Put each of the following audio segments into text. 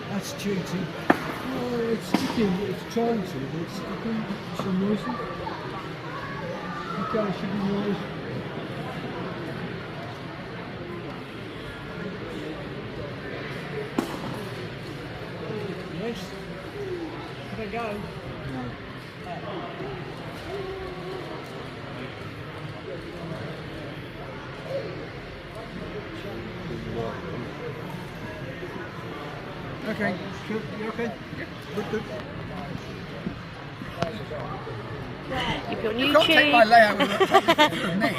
That's cheating. Oh, it's sticking, it's trying to, but it's sticking for some reason. Okay, it should be noise. Yes. Can I go? No. Okay, sure, you okay? Yeah, good. You'll be on YouTube. You can't take my layout with me.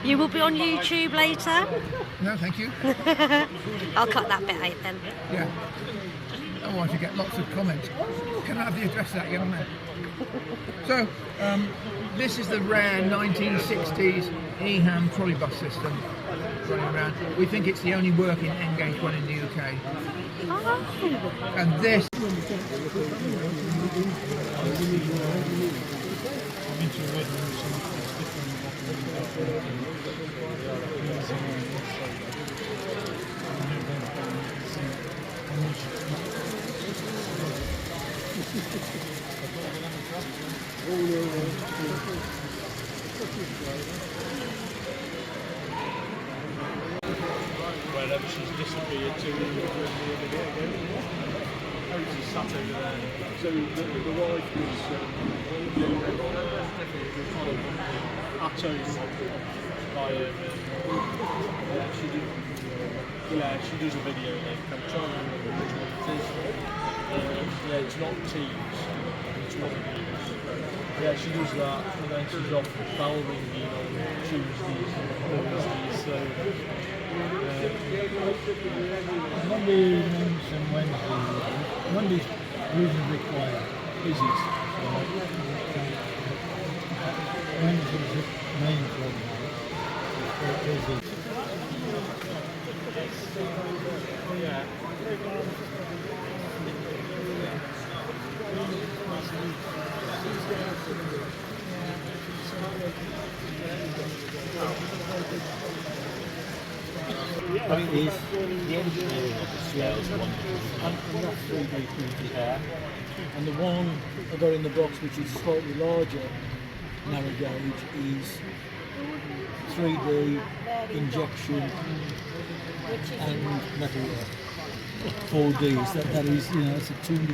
You will be on YouTube later. No, thank you. I'll cut that bit out then. Yeah. Otherwise you get lots of comments. Can I have the address of that young man? So, this is the rare 1960s Eham trolley bus system running around. We think it's the only working N-gauge one in the UK. Oh. And this... Wherever she's disappeared to she's sat over there. So the wife was at home by she does a video link. I'm trying to remember which one it is. Yeah, it's not Teams, it's one of these. Yeah, she does that, and then she's off bell ringing on Tuesdays and Thursdays, so Monday evenings and Wednesdays. Monday's reasonably quiet. Busy. Wednesday's the main problem. It's quite busy. But it is the engineering of the scale is wonderful. And that's 3D printed. And the one I got in the box, which is slightly larger narrow gauge, is 3D injection and metal work. 4D. That is, you know, it's a 2D.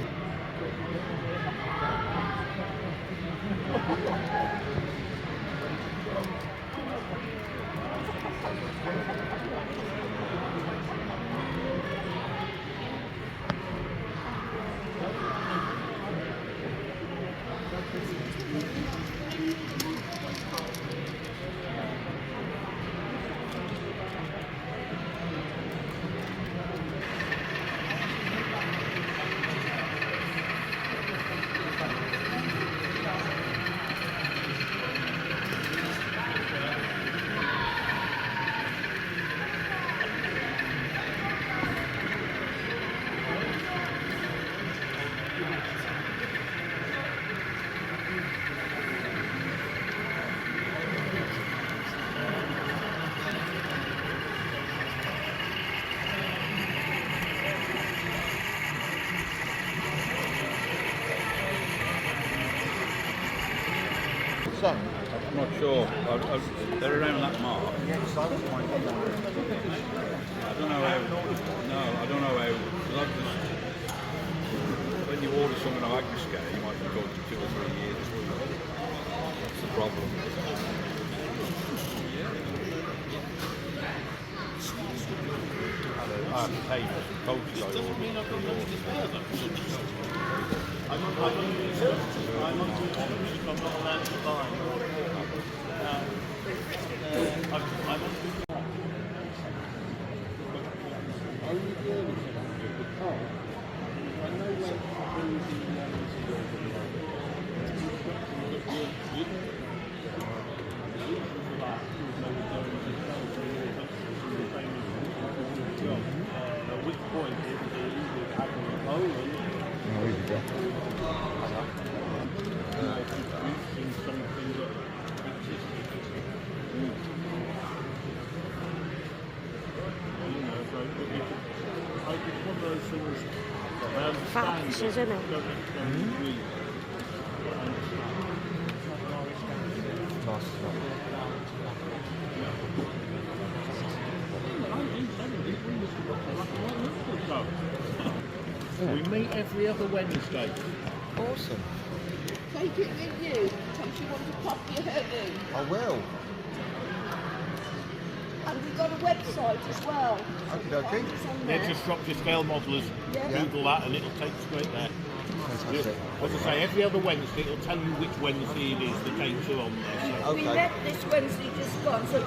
some? I'm not sure. They're around that mark. Yeah, some might be. I don't know how. No, I don't know how. 'Cause I've just, when you order something on Agriscale, you might be going to 2 or 3 years. That's the problem. I have to pay for some coaches. Doesn't mean I've got to go any further. I'm on to I'm not allowed to buy. Only the early oh, I know when to at which point if they usually happen in Poland, introducing something that existed. You know, so it's one of those things that I Fat understand, fishes, isn't it? don't necessarily read. But I understand. We meet every other Wednesday. Awesome. Take it with you. Don't you want to pop your head in? I will. And we've got a website as well. Okie dokie. It's on Yeah, there. just drop your scale modelers, Yeah. Google that, and it'll take you straight there. Fantastic. As I say, every other Wednesday, it'll tell you which Wednesday it is the dates are on there. So. We Okay. left this Wednesday just gone, so